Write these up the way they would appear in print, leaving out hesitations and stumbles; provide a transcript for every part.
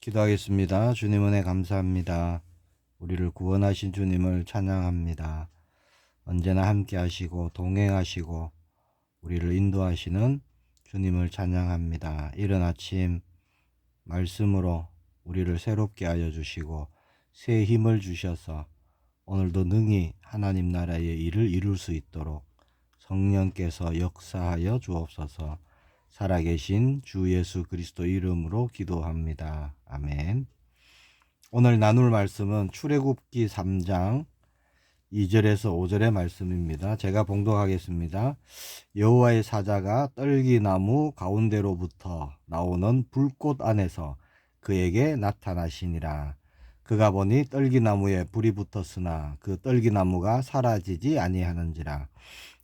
기도하겠습니다. 주님 은혜 감사합니다. 우리를 구원하신 주님을 찬양합니다. 언제나 함께 하시고 동행하시고 우리를 인도하시는 주님을 찬양합니다. 이른 아침 말씀으로 우리를 새롭게 하여 주시고 새 힘을 주셔서 오늘도 능히 하나님 나라의 일을 이룰 수 있도록 성령께서 역사하여 주옵소서. 살아계신 주 예수 그리스도 이름으로 기도합니다. 아멘. 오늘 나눌 말씀은 출애굽기 3장 2절에서 5절의 말씀입니다. 제가 봉독하겠습니다. 여호와의 사자가 떨기나무 가운데로부터 나오는 불꽃 안에서 그에게 나타나시니라. 그가 보니 떨기나무에 불이 붙었으나 그 떨기나무가 사라지지 아니하는지라.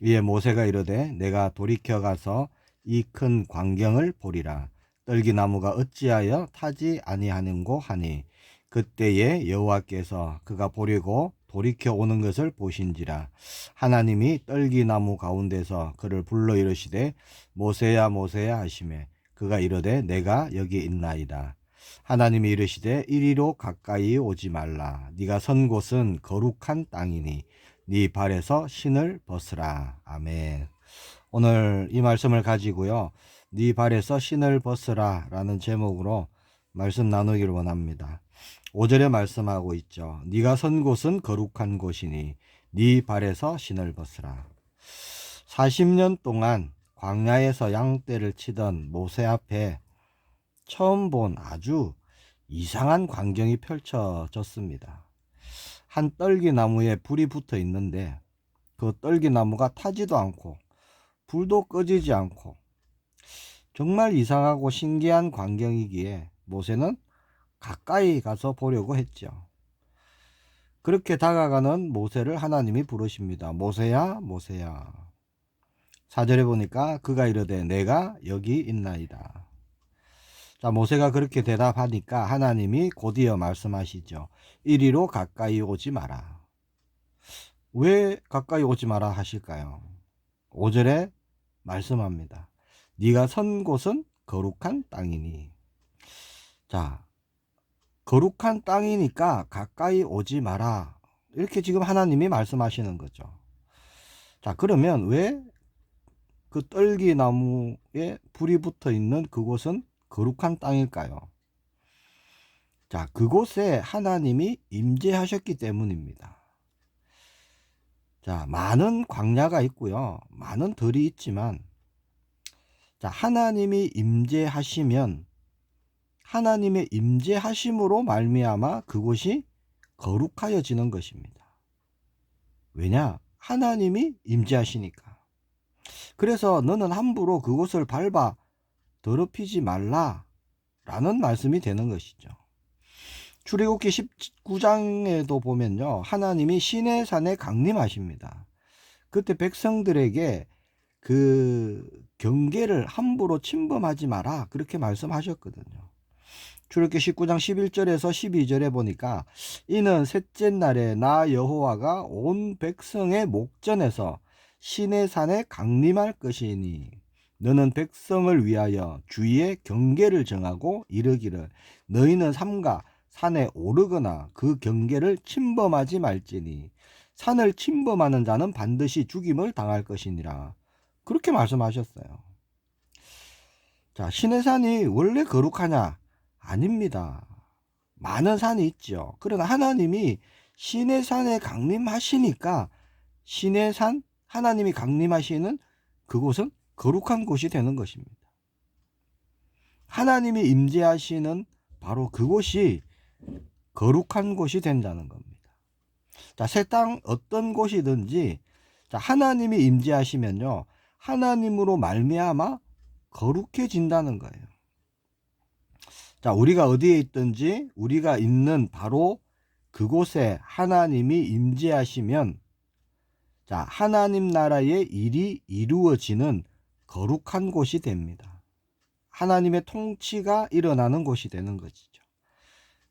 이에 모세가 이르되 내가 돌이켜 가서 이 큰 광경을 보리라. 떨기나무가 어찌하여 타지 아니하는고 하니 그때에 여호와께서 그가 보려고 돌이켜 오는 것을 보신지라. 하나님이 떨기나무 가운데서 그를 불러 이르시되 모세야 모세야 하시매 그가 이르되 내가 여기 있나이다. 하나님이 이르시되 이리로 가까이 오지 말라. 네가 선 곳은 거룩한 땅이니 네 발에서 신을 벗으라. 아멘. 오늘 이 말씀을 가지고요, 네 발에서 신을 벗으라 라는 제목으로 말씀 나누기를 원합니다. 5절에 말씀하고 있죠. 네가 선 곳은 거룩한 곳이니 네 발에서 신을 벗으라. 40년 동안 광야에서 양떼를 치던 모세 앞에 처음 본 아주 이상한 광경이 펼쳐졌습니다. 한 떨기나무에 불이 붙어 있는데 그 떨기나무가 타지도 않고 불도 꺼지지 않고 정말 이상하고 신기한 광경이기에 모세는 가까이 가서 보려고 했죠. 그렇게 다가가는 모세를 하나님이 부르십니다. 모세야 모세야. 4절에 보니까 그가 이르되 내가 여기 있나이다. 자, 모세가 그렇게 대답하니까 하나님이 곧이어 말씀하시죠. 이리로 가까이 오지 마라. 왜 가까이 오지 마라 하실까요? 5절에 말씀합니다. 네가 선 곳은 거룩한 땅이니. 자, 거룩한 땅이니까 가까이 오지 마라. 이렇게 지금 하나님이 말씀하시는 거죠. 자, 그러면 왜 그 떨기나무에 불이 붙어 있는 그곳은 거룩한 땅일까요? 자, 그곳에 하나님이 임재하셨기 때문입니다. 자, 많은 광야가 있고요. 많은 들이 있지만 자, 하나님이 임재하시면 하나님의 임재하심으로 말미암아 그곳이 거룩하여지는 것입니다. 왜냐? 하나님이 임재하시니까. 그래서 너는 함부로 그곳을 밟아 더럽히지 말라 라는 말씀이 되는 것이죠. 출애굽기 19장에도 보면요, 하나님이 시내산에 강림하십니다. 그때 백성들에게 그 경계를 함부로 침범하지 마라 그렇게 말씀하셨거든요. 출애굽기 19장 11절에서 12절에 보니까 이는 셋째 날에 나 여호와가 온 백성의 목전에서 시내산에 강림할 것이니 너는 백성을 위하여 주위에 경계를 정하고 이르기를 너희는 삼가 산에 오르거나 그 경계를 침범하지 말지니 산을 침범하는 자는 반드시 죽임을 당할 것이니라. 그렇게 말씀하셨어요. 자, 시내산이 원래 거룩하냐? 아닙니다. 많은 산이 있죠. 그러나 하나님이 시내산에 강림하시니까 시내산, 하나님이 강림하시는 그곳은 거룩한 곳이 되는 것입니다. 하나님이 임재하시는 바로 그곳이 거룩한 곳이 된다는 겁니다. 자, 새 땅 어떤 곳이든지 자, 하나님이 임재하시면요, 하나님으로 말미암아 거룩해진다는 거예요. 자, 우리가 어디에 있든지 우리가 있는 바로 그곳에 하나님이 임재하시면 자, 하나님 나라의 일이 이루어지는 거룩한 곳이 됩니다. 하나님의 통치가 일어나는 곳이 되는 것이죠.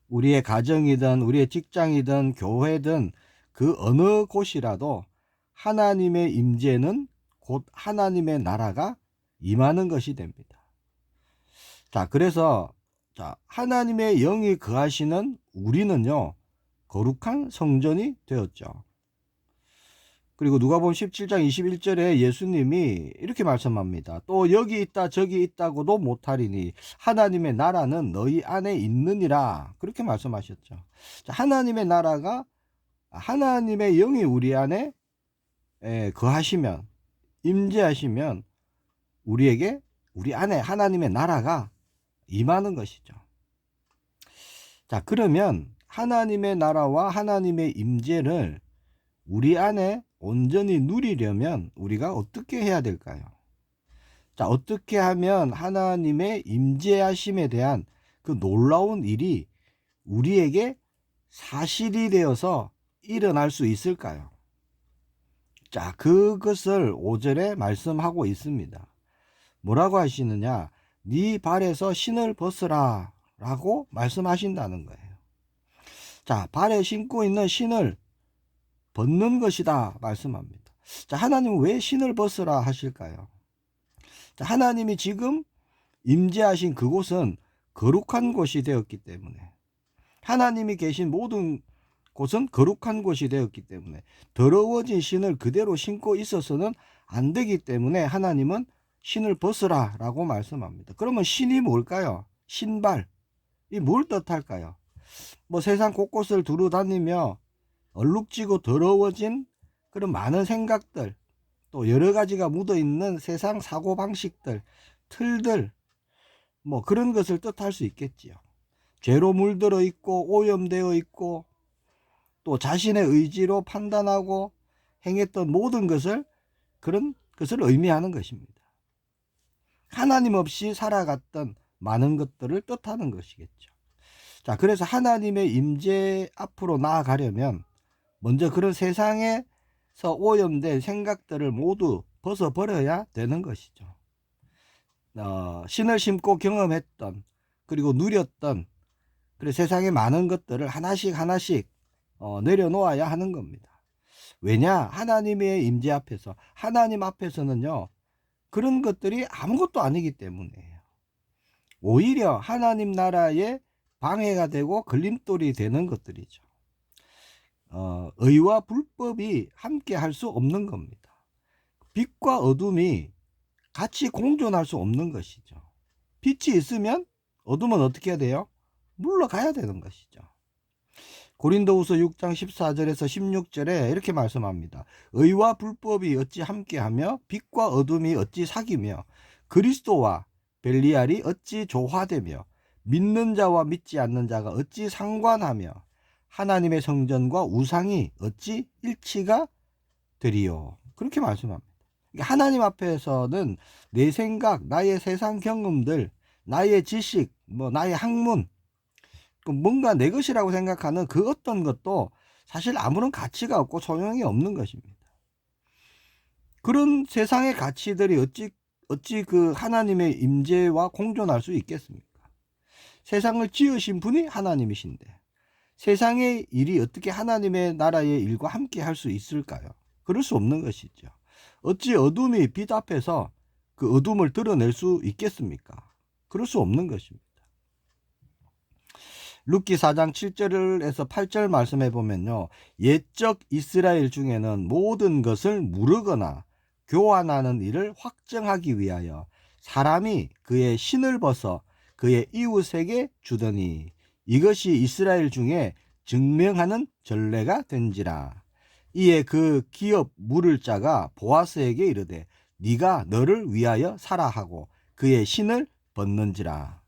우리의 가정이든 우리의 직장이든 교회든 그 어느 곳이라도 하나님의 임재는 곧 하나님의 나라가 임하는 것이 됩니다. 자, 그래서 자, 하나님의 영이 거하시는 우리는요, 거룩한 성전이 되었죠. 그리고 누가복음 17장 21절에 예수님이 이렇게 말씀합니다. 또 여기 있다 저기 있다고도 못하리니 하나님의 나라는 너희 안에 있느니라. 그렇게 말씀하셨죠. 자, 하나님의 나라가, 하나님의 영이 우리 안에 거하시면, 임재하시면 우리에게, 우리 안에 하나님의 나라가 임하는 것이죠. 자, 그러면 하나님의 나라와 하나님의 임재를 우리 안에 온전히 누리려면 우리가 어떻게 해야 될까요? 자, 어떻게 하면 하나님의 임재하심에 대한 그 놀라운 일이 우리에게 사실이 되어서 일어날 수 있을까요? 자, 그것을 5절에 말씀하고 있습니다. 뭐라고 하시느냐? 네 발에서 신을 벗으라 라고 말씀하신다는 거예요. 자, 발에 신고 있는 신을 벗는 것이다 말씀합니다. 자, 하나님은 왜 신을 벗으라 하실까요? 자, 하나님이 지금 임재하신 그곳은 거룩한 곳이 되었기 때문에, 하나님이 계신 모든 곳은 거룩한 곳이 되었기 때문에 더러워진 신을 그대로 신고 있어서는 안 되기 때문에 하나님은 신을 벗으라 라고 말씀합니다. 그러면 신이 뭘까요? 신발. 이 뭘 뜻할까요? 뭐 세상 곳곳을 두루 다니며 얼룩지고 더러워진 그런 많은 생각들, 또 여러 가지가 묻어 있는 세상 사고방식들, 틀들, 뭐 그런 것을 뜻할 수 있겠지요. 죄로 물들어 있고 오염되어 있고 또 자신의 의지로 판단하고 행했던 모든 것을, 그런 것을 의미하는 것입니다. 하나님 없이 살아갔던 많은 것들을 뜻하는 것이겠죠. 자, 그래서 하나님의 임재 앞으로 나아가려면 먼저 그런 세상에서 오염된 생각들을 모두 벗어버려야 되는 것이죠. 신을 심고 경험했던, 그리고 누렸던, 그리고 세상의 많은 것들을 하나씩 내려놓아야 하는 겁니다. 왜냐? 하나님의 임재 앞에서, 하나님 앞에서는요, 그런 것들이 아무것도 아니기 때문이에요. 오히려 하나님 나라의 방해가 되고 걸림돌이 되는 것들이죠. 의와 불법이 함께 할 수 없는 겁니다. 빛과 어둠이 같이 공존할 수 없는 것이죠. 빛이 있으면 어둠은 어떻게 해야 돼요? 물러가야 되는 것이죠. 고린도후서 6장 14절에서 16절에 이렇게 말씀합니다. 의와 불법이 어찌 함께하며 빛과 어둠이 어찌 사귀며 그리스도와 벨리알이 어찌 조화되며 믿는 자와 믿지 않는 자가 어찌 상관하며 하나님의 성전과 우상이 어찌 일치가 되리요. 그렇게 말씀합니다. 하나님 앞에서는 내 생각, 나의 세상 경험들, 나의 지식, 나의 학문, 뭔가 내 것이라고 생각하는 그 어떤 것도 사실 아무런 가치가 없고 소용이 없는 것입니다. 그런 세상의 가치들이 어찌 그 하나님의 임재와 공존할 수 있겠습니까? 세상을 지으신 분이 하나님이신데 세상의 일이 어떻게 하나님의 나라의 일과 함께 할 수 있을까요? 그럴 수 없는 것이죠. 어찌 어둠이 빛 앞에서 그 어둠을 드러낼 수 있겠습니까? 그럴 수 없는 것입니다. 룻기 4장 7절에서 8절 말씀해 보면요, 옛적 이스라엘 중에는 모든 것을 무르거나 교환하는 일을 확정하기 위하여 사람이 그의 신을 벗어 그의 이웃에게 주더니 이것이 이스라엘 중에 증명하는 전례가 된지라. 이에 그 기업 물을 자가 보아스에게 이르되 네가 너를 위하여 사라 하고 그의 신을 벗는지라.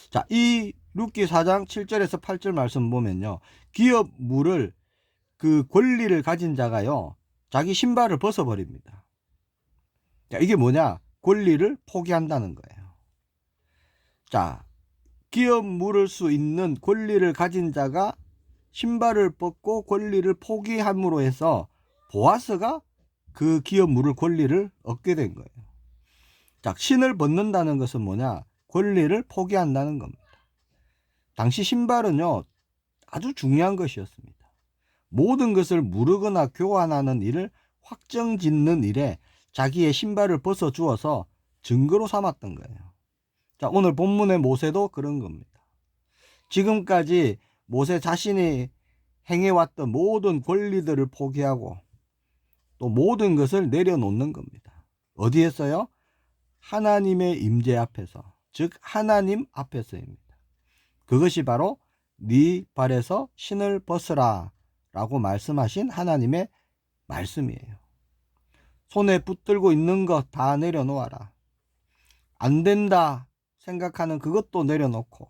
자, 이 룻기 4장 7절에서 8절 말씀 보면요, 기업 물을 그 권리를 가진 자가요 자기 신발을 벗어버립니다. 자, 이게 뭐냐? 권리를 포기한다는 거예요. 자, 기업 물을 수 있는 권리를 가진 자가 신발을 벗고 권리를 포기함으로 해서 보아스가 그 기업 물을 권리를 얻게 된 거예요. 자, 신을 벗는다는 것은 뭐냐? 권리를 포기한다는 겁니다. 당시 신발은요 아주 중요한 것이었습니다. 모든 것을 무르거나 교환하는 일을 확정짓는 일에 자기의 신발을 벗어 주어서 증거로 삼았던 거예요. 자, 오늘 본문의 모세도 그런 겁니다. 지금까지 모세 자신이 행해왔던 모든 권리들을 포기하고 또 모든 것을 내려놓는 겁니다. 어디에서요? 하나님의 임재 앞에서, 즉 하나님 앞에서입니다. 그것이 바로 네 발에서 신을 벗으라 라고 말씀하신 하나님의 말씀이에요. 손에 붙들고 있는 것 다 내려놓아라. 안 된다 생각하는 그것도 내려놓고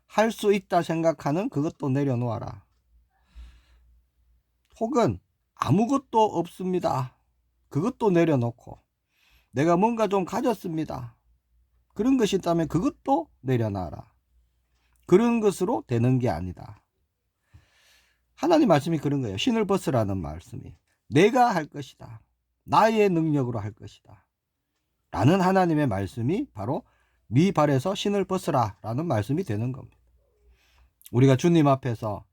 할 수 있다 생각하는 그것도 내려놓아라. 혹은 아무것도 없습니다. 그것도 내려놓고 내가 뭔가 좀 가졌습니다. 그런 것이 있다면 그것도 내려놔라. 그런 것으로 되는 게 아니다. 하나님 말씀이 그런 거예요. 신을 벗으라는 말씀이. 내가 할 것이다. 나의 능력으로 할 것이다. 라는 하나님의 말씀이 바로 네 발에서 신을 벗으라 라는 말씀이 되는 겁니다. 우리가 주님 앞에서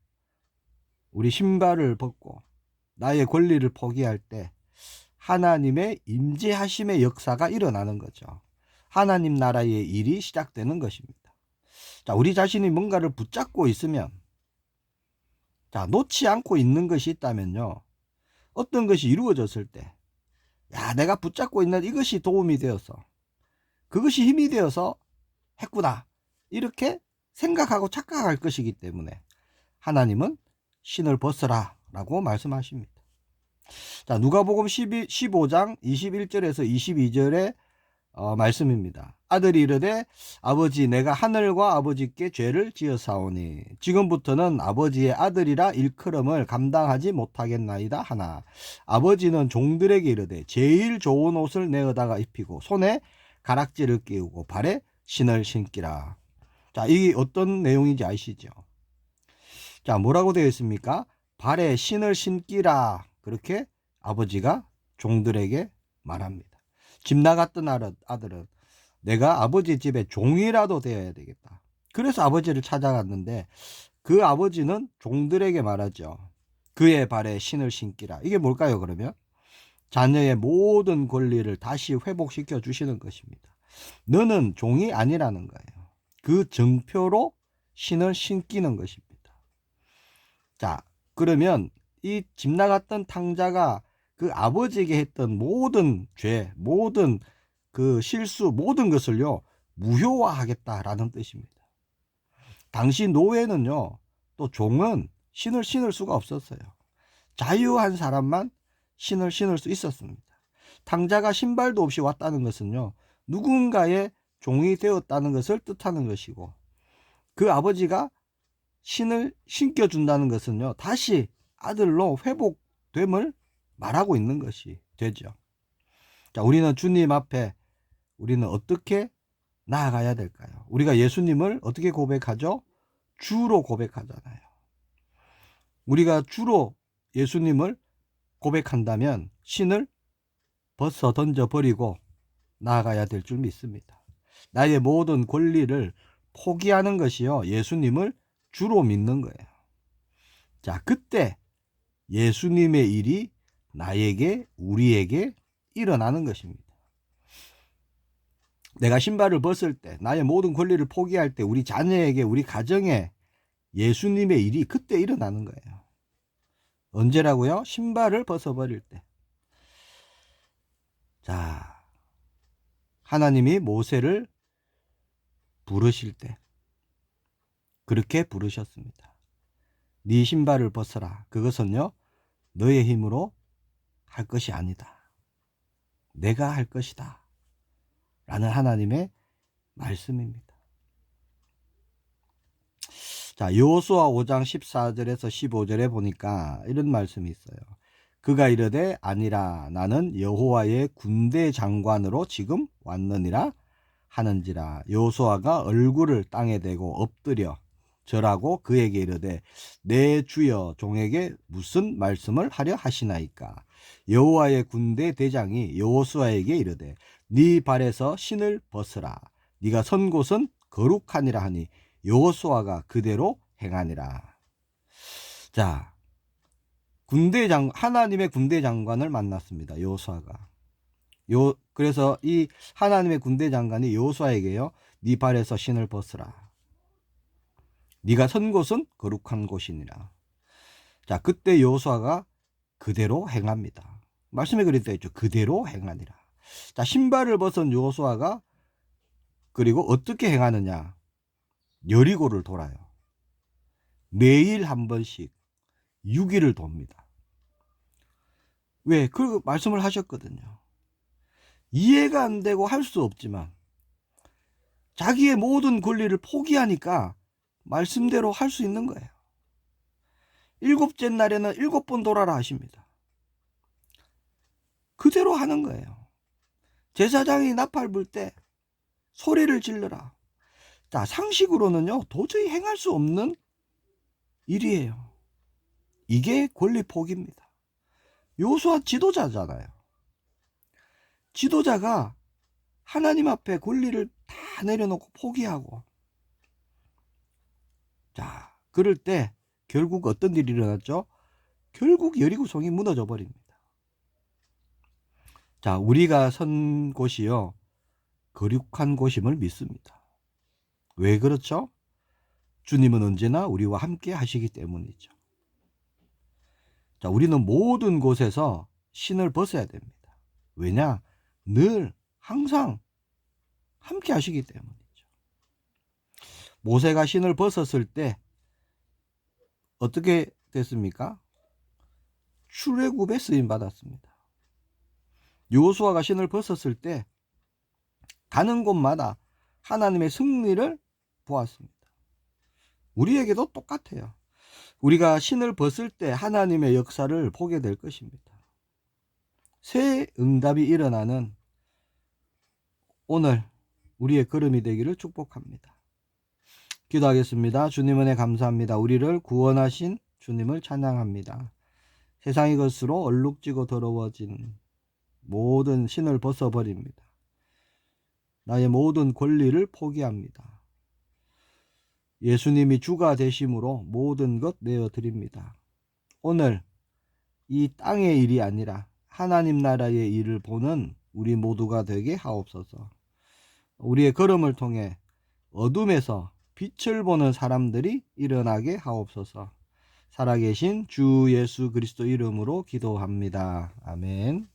우리 신발을 벗고 나의 권리를 포기할 때 하나님의 임재하심의 역사가 일어나는 거죠. 하나님 나라의 일이 시작되는 것입니다. 자, 우리 자신이 뭔가를 붙잡고 있으면, 자, 놓지 않고 있는 것이 있다면요, 어떤 것이 이루어졌을 때, 야, 내가 붙잡고 있는 이것이 도움이 되어서, 그것이 힘이 되어서 했구나, 이렇게 생각하고 착각할 것이기 때문에 하나님은 신을 벗으라 라고 말씀하십니다. 자, 누가복음 15장 21절에서 22절의 말씀입니다. 아들이 이르되 아버지 내가 하늘과 아버지께 죄를 지었사오니 지금부터는 아버지의 아들이라 일컬음을 감당하지 못하겠나이다 하나 아버지는 종들에게 이르되 제일 좋은 옷을 내어다가 입히고 손에 가락지를 끼우고 발에 신을 신기라. 자, 이게 어떤 내용인지 아시죠? 자, 뭐라고 되어 있습니까? 발에 신을 신기라. 그렇게 아버지가 종들에게 말합니다. 집 나갔던 아들은 내가 아버지 집에 종이라도 되어야 되겠다. 그래서 아버지를 찾아갔는데 그 아버지는 종들에게 말하죠. 그의 발에 신을 신기라. 이게 뭘까요, 그러면? 자녀의 모든 권리를 다시 회복시켜 주시는 것입니다. 너는 종이 아니라는 거예요. 그 정표로 신을 신기는 것입니다. 자, 그러면 이 집 나갔던 탕자가 그 아버지에게 했던 모든 죄, 모든 그 실수, 모든 것을요, 무효화하겠다라는 뜻입니다. 당시 노예는요, 또 종은 신을 신을 수가 없었어요. 자유한 사람만 신을 신을 수 있었습니다. 탕자가 신발도 없이 왔다는 것은요, 누군가의 종이 되었다는 것을 뜻하는 것이고, 그 아버지가 신을 신겨준다는 것은요, 다시 아들로 회복됨을 말하고 있는 것이 되죠. 자, 우리는 주님 앞에 우리는 어떻게 나아가야 될까요? 우리가 예수님을 어떻게 고백하죠? 주로 고백하잖아요. 우리가 주로 예수님을 고백한다면 신을 벗어 던져버리고 나아가야 될 줄 믿습니다. 나의 모든 권리를 포기하는 것이요, 예수님을 주로 믿는 거예요. 자, 그때 예수님의 일이 나에게, 우리에게 일어나는 것입니다. 내가 신발을 벗을 때, 나의 모든 권리를 포기할 때, 우리 자녀에게, 우리 가정에 예수님의 일이 그때 일어나는 거예요. 언제라고요? 신발을 벗어버릴 때. 자, 하나님이 모세를 부르실 때 그렇게 부르셨습니다. 네 신발을 벗어라. 그것은요, 너의 힘으로 할 것이 아니다. 내가 할 것이다. 라는 하나님의 말씀입니다. 자, 여호수아 5장 14절에서 15절에 보니까 이런 말씀이 있어요. 그가 이르되 아니라 나는 여호와의 군대 장관으로 지금 왔느니라 하는지라. 여호수아가 얼굴을 땅에 대고 엎드려 절하고 그에게 이르되 내 주여 종에게 무슨 말씀을 하려 하시나이까. 여호와의 군대 대장이 여호수아에게 이르되 네 발에서 신을 벗으라. 네가 선 곳은 거룩하니라 하니 여호수아가 그대로 행하니라. 자, 하나님의 군대 장관을 만났습니다. 여호수아가. 그래서 이 하나님의 군대 장관이 여호수아에게요, 네 발에서 신을 벗으라. 네가 선 곳은 거룩한 곳이니라. 자, 그때 여호수아가 그대로 행합니다. 말씀에 그렇게 되어 있죠. 그대로 행하니라. 자, 신발을 벗은 여호수아가 그리고 어떻게 행하느냐? 여리고를 돌아요. 매일 한 번씩 6일을 돕니다. 왜? 그 말씀을 하셨거든요. 이해가 안 되고 할 수 없지만 자기의 모든 권리를 포기하니까 말씀대로 할 수 있는 거예요. 7째 날에는 7번 돌아라 하십니다. 그대로 하는 거예요. 제사장이 나팔 불 때 소리를 질러라. 자, 상식으로는요, 도저히 행할 수 없는 일이에요. 이게 권리 포기입니다. 여호수아 지도자잖아요. 지도자가 하나님 앞에 권리를 다 내려놓고 포기하고, 자, 그럴 때 결국 어떤 일이 일어났죠? 결국 여리고성이 무너져 버립니다. 자, 우리가 선 곳이요, 거룩한 곳임을 믿습니다. 왜 그렇죠? 주님은 언제나 우리와 함께 하시기 때문이죠. 자, 우리는 모든 곳에서 신을 벗어야 됩니다. 왜냐? 늘 항상 함께 하시기 때문이죠. 모세가 신을 벗었을 때 어떻게 됐습니까? 출애굽에 쓰임 받았습니다. 여호수아가 신을 벗었을 때 가는 곳마다 하나님의 승리를 보았습니다. 우리에게도 똑같아요. 우리가 신을 벗을 때 하나님의 역사를 보게 될 것입니다. 새 응답이 일어나는 오늘 우리의 걸음이 되기를 축복합니다. 기도하겠습니다. 주님 은혜 감사합니다. 우리를 구원하신 주님을 찬양합니다. 세상의 것으로 얼룩지고 더러워진 모든 신을 벗어버립니다. 나의 모든 권리를 포기합니다. 예수님이 주가 되심으로 모든 것 내어드립니다. 오늘 이 땅의 일이 아니라 하나님 나라의 일을 보는 우리 모두가 되게 하옵소서. 우리의 걸음을 통해 어둠에서 빛을 보는 사람들이 일어나게 하옵소서. 살아계신 주 예수 그리스도 이름으로 기도합니다. 아멘.